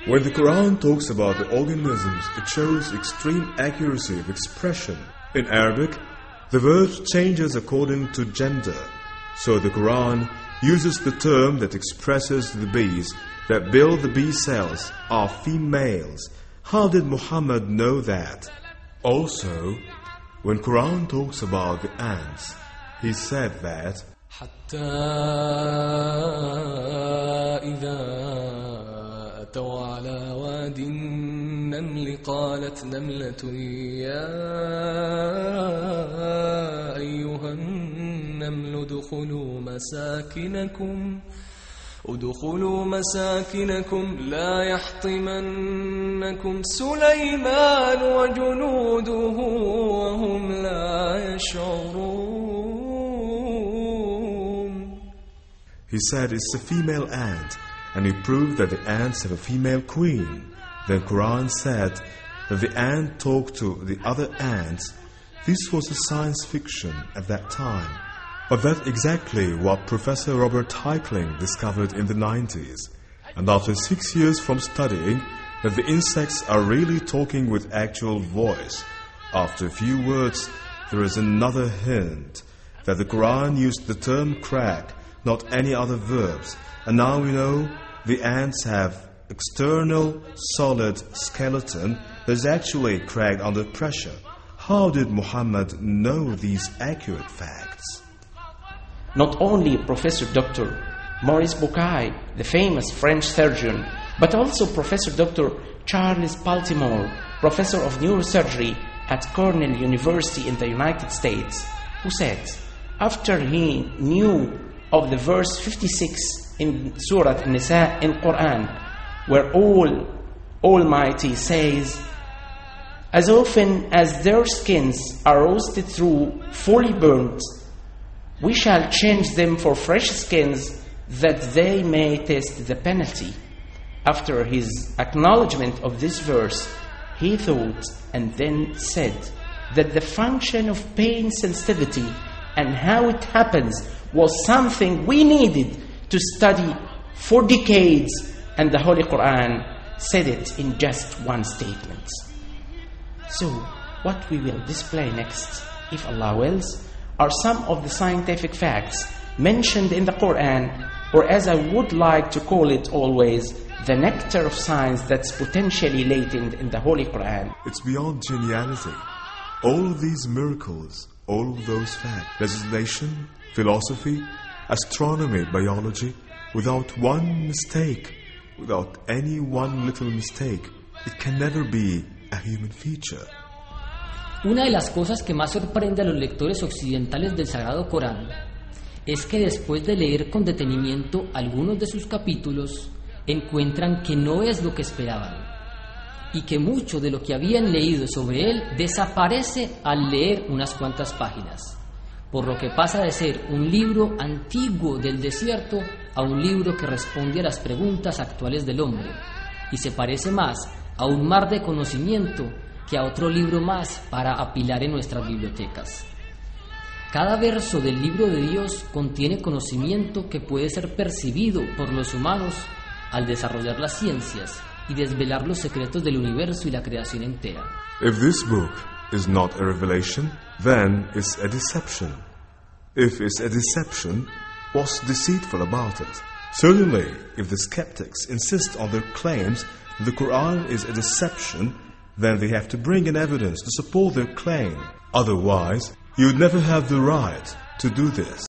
When the Quran talks about the organisms, it shows extreme accuracy of expression. In Arabic, the word changes according to gender. So the Quran uses the term that expresses the bees that build the bee cells are females. How did Muhammad know that? Also, when Quran talks about the ants, he said that حتى إذا أتوا على واد النمل قالت نملة يا أيها النمل ادخلوا مساكنكم لا يحطمنكم سليمان وجنوده وهم لا يشعرون. He said it's a female ant, and he proved that the ants have a female queen. Then Quran said that the ant talked to the other ants. This was a science fiction at that time. But that's exactly what Professor Robert Heitling discovered in the 90s. And after 6 years from studying that the insects are really talking with actual voice, after a few words, there is another hint that the Quran used the term crack, not any other verbs. And now we know the ants have external solid skeleton that is actually cracked under pressure. How did Muhammad know these accurate facts? Not only Professor Dr. Maurice Bucaille, the famous French surgeon, but also Professor Dr. Charles Baltimore, Professor of Neurosurgery at Cornell University in the United States, who said, after he knew of the verse 56 in Surah An-Nisa in Quran, where Almighty says, as often as their skins are roasted through, fully burnt, we shall change them for fresh skins that they may taste the penalty. After his acknowledgement of this verse, he thought and then said that the function of pain sensitivity and how it happens was something we needed to study for decades, and the Holy Quran said it in just one statement. So, what we will display next, if Allah wills, are some of the scientific facts mentioned in the Quran, or as I would like to call it always, the nectar of science that's potentially latent in the Holy Quran. It's beyond geniality. All of these miracles, all of those facts, legislation, philosophy, astronomy, biology, without one mistake, without any one little mistake, it can never be a human feature. Una de las cosas que más sorprende a los lectores occidentales del Sagrado Corán es que después de leer con detenimiento algunos de sus capítulos, encuentran que no es lo que esperaban y que mucho de lo que habían leído sobre él desaparece al leer unas cuantas páginas, por lo que pasa de ser un libro antiguo del desierto a un libro que responde a las preguntas actuales del hombre y se parece más a un mar de conocimiento que a otro libro más para apilar en nuestras bibliotecas. Cada verso del libro de Dios contiene conocimiento que puede ser percibido por los humanos al desarrollar las ciencias y desvelar los secretos del universo y la creación entera. If this book is not a revelation, then it's a deception. If it's a deception, what's deceitful about it? Certainly, if the skeptics insist on their claims that the Quran is a deception, then they have to bring in evidence to support their claim. Otherwise, you would never have the right to do this.